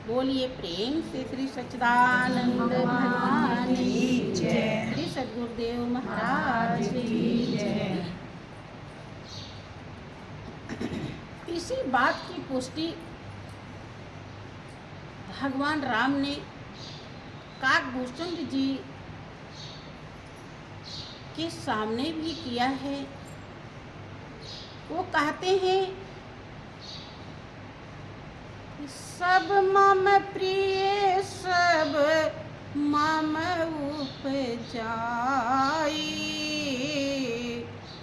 बोलिए प्रेम से श्री सच्चिदानंद भगवान की जय, श्री सद्गुरुदेव महाराज की जय। इसी बात की पुष्टि भगवान राम ने काकभूषण जी के सामने भी किया है। वो कहते हैं सब मम प्रिय सब मम उपजाई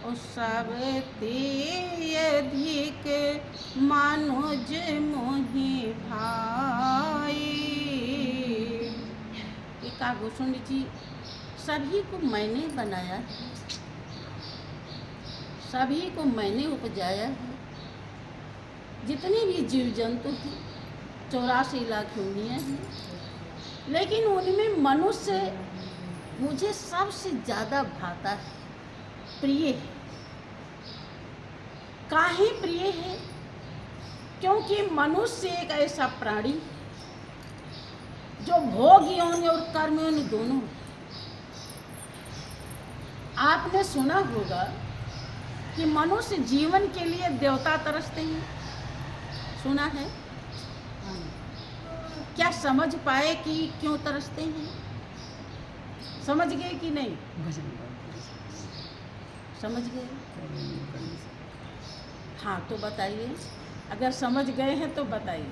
और सब ते अधिक मानुज मोहि भाई। काकभूषण जी सभी को मैंने बनाया है, सभी को मैंने उपजाया है। जितने भी जीव जंतु हैं 84 लाख योनियाँ हैं, लेकिन उनमें मनुष्य मुझे सबसे ज़्यादा भाता है, प्रिय है। काहे प्रिय है? क्योंकि मनुष्य एक ऐसा प्राणी जो भोग योनि और कर्म योनि दोनों है। आपने सुना होगा कि मनुष्य जीवन के लिए देवता तरसते हैं, सुना है? क्या समझ पाए कि क्यों तरसते हैं? समझ गए कि नहीं? समझ गए? हाँ तो बताइए, अगर समझ गए हैं तो बताइए।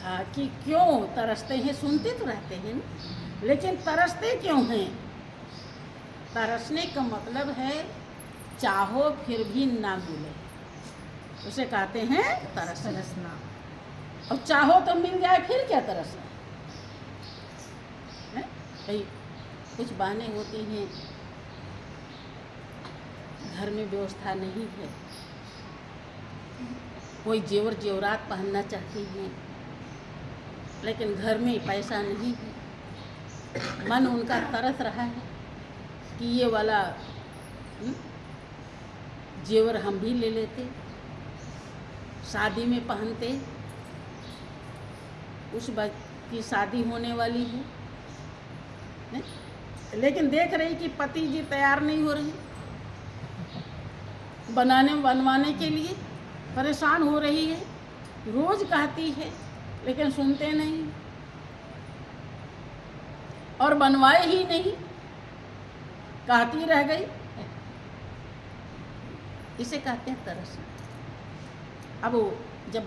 हाँ कि क्यों तरसते हैं? सुनते तो रहते हैं ना, लेकिन तरसते क्यों हैं? तरसने का मतलब है चाहो फिर भी ना मिले, उसे कहते हैं तरसना। और चाहो तो मिल जाए फिर क्या तरसना है? भाई कुछ बहाने होती हैं, घर में व्यवस्था नहीं है, कोई जेवर जेवरात पहनना चाहती हैं, लेकिन घर में पैसा नहीं है। मन उनका तरस रहा है कि ये वाला जेवर हम भी ले लेते, शादी में पहनते। उस बात की शादी होने वाली है, लेकिन देख रही कि पति जी तैयार नहीं हो रहे, बनवाने के लिए परेशान हो रही है, रोज कहती है लेकिन सुनते नहीं और बनवाए ही नहीं, कहती रह गई। इसे कहते हैं तरस। अब जब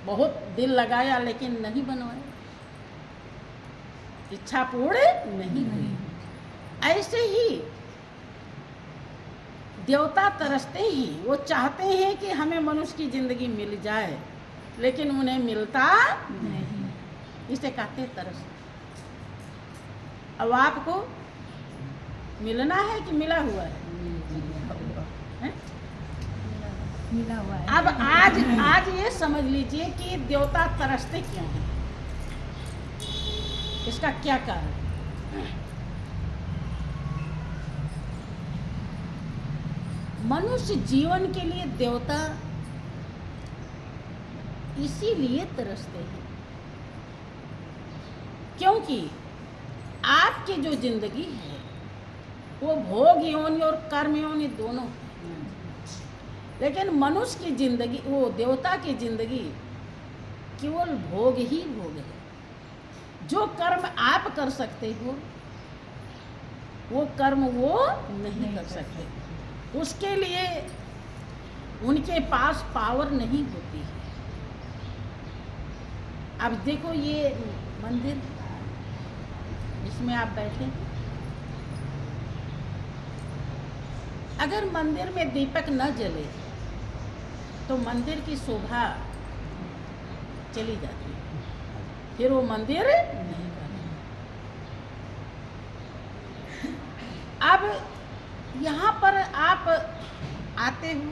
बहुत दिल लगाया लेकिन नहीं बनवाया, इच्छा पूर्ण नहीं हुई। ऐसे ही देवता तरसते हैं, वो चाहते हैं कि हमें मनुष्य की जिंदगी मिल जाए, लेकिन उन्हें मिलता नहीं। इसे कहते हैं तरस। अब आपको मिलना है कि मिला हुआ है? मिला हुआ है। अब आज ये समझ लीजिए कि देवता तरसते क्यों हैं, इसका क्या कारण? मनुष्य जीवन के लिए देवता इसीलिए तरसते हैं क्योंकि आपकी जो जिंदगी है वो भोग योनि और कर्म योनि दोनों है, लेकिन मनुष्य की जिंदगी, वो देवता की जिंदगी केवल भोग ही भोग है। जो कर्म आप कर सकते हो वो कर्म वो नहीं कर सकते, उसके लिए उनके पास पावर नहीं होती है। अब देखो ये मंदिर जिसमें आप बैठे, अगर मंदिर में दीपक न जले तो मंदिर की शोभा चली जाती है, फिर वो मंदिर नहीं बनेगा। अब यहाँ पर आप आते हो,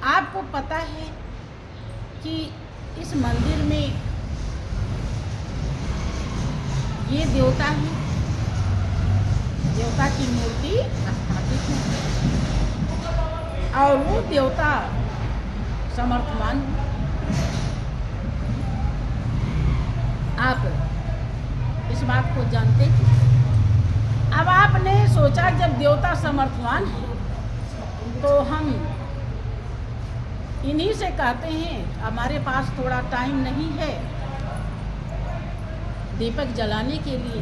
आपको पता है कि इस मंदिर में ये देवता है, देवता की मूर्ति स्थापित है और वो देवता समर्थवान है। बात को जानते हैं। अब आपने सोचा जब देवता समर्थवान है तो हम इन्हीं से कहते हैं, हमारे पास थोड़ा टाइम नहीं है दीपक जलाने के लिए।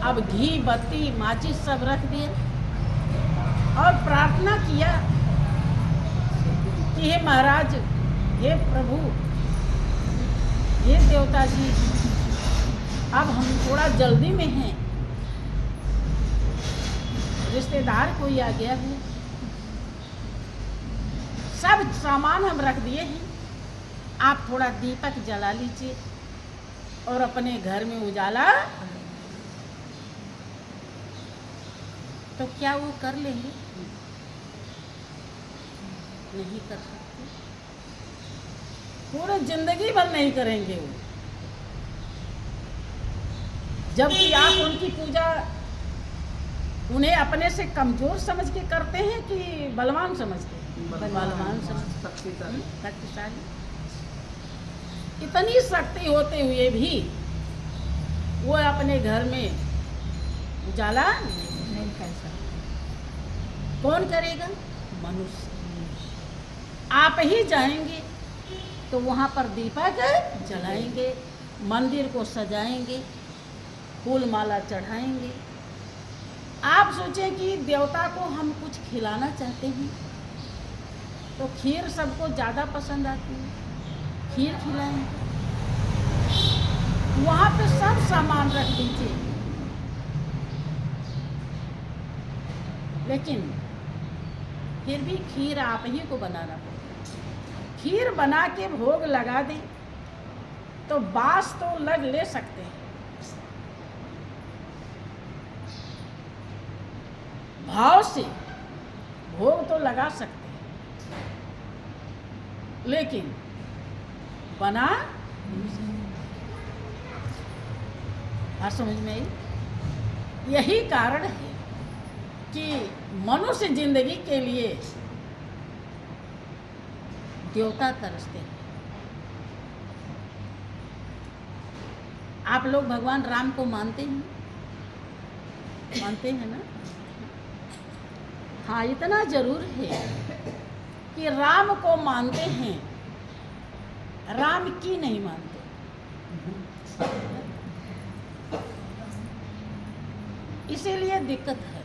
अब घी बत्ती माचिस सब रख दिए और प्रार्थना किया कि हे महाराज, हे प्रभु, हे देवता जी, अब हम थोड़ा जल्दी में हैं, रिश्तेदार कोई आ गया है, सब सामान हम रख दिए हैं, आप थोड़ा दीपक जला लीजिए और अपने घर में उजाला। तो क्या वो कर लेंगे? नहीं कर सकते, पूरे जिंदगी भर नहीं करेंगे वो। जबकि आप उनकी पूजा उन्हें अपने से कमजोर समझ के करते हैं कि बलवान समझ के? बलवान समझ, शक्तिशाली। इतनी शक्ति होते हुए भी वो अपने घर में उजाला नहीं कर सकते। कौन करेगा? मनुष्य। आप ही जाएंगे तो वहाँ पर दीपक जलाएंगे, मंदिर को सजाएंगे, फूल माला चढ़ाएंगे। आप सोचें कि देवता को हम कुछ खिलाना चाहते हैं तो खीर सबको ज़्यादा पसंद आती है, खीर खिलाएंगे। वहाँ पे सब सामान रख दीजिए, लेकिन फिर भी खीर आप ही को बनाना पड़ेगा। खीर बना के भोग लगा दें तो बास तो लग ले सकते हैं, भाव से भोग तो लगा सकते हैं, लेकिन बना बात समझ में आई? यही कारण है कि मनुष्य जिंदगी के लिए देवता तरसते हैं। आप लोग भगवान राम को मानते हैं? मानते हैं ना? हाँ, इतना जरूर है कि राम को मानते हैं, राम की नहीं मानते। इसीलिए दिक्कत है।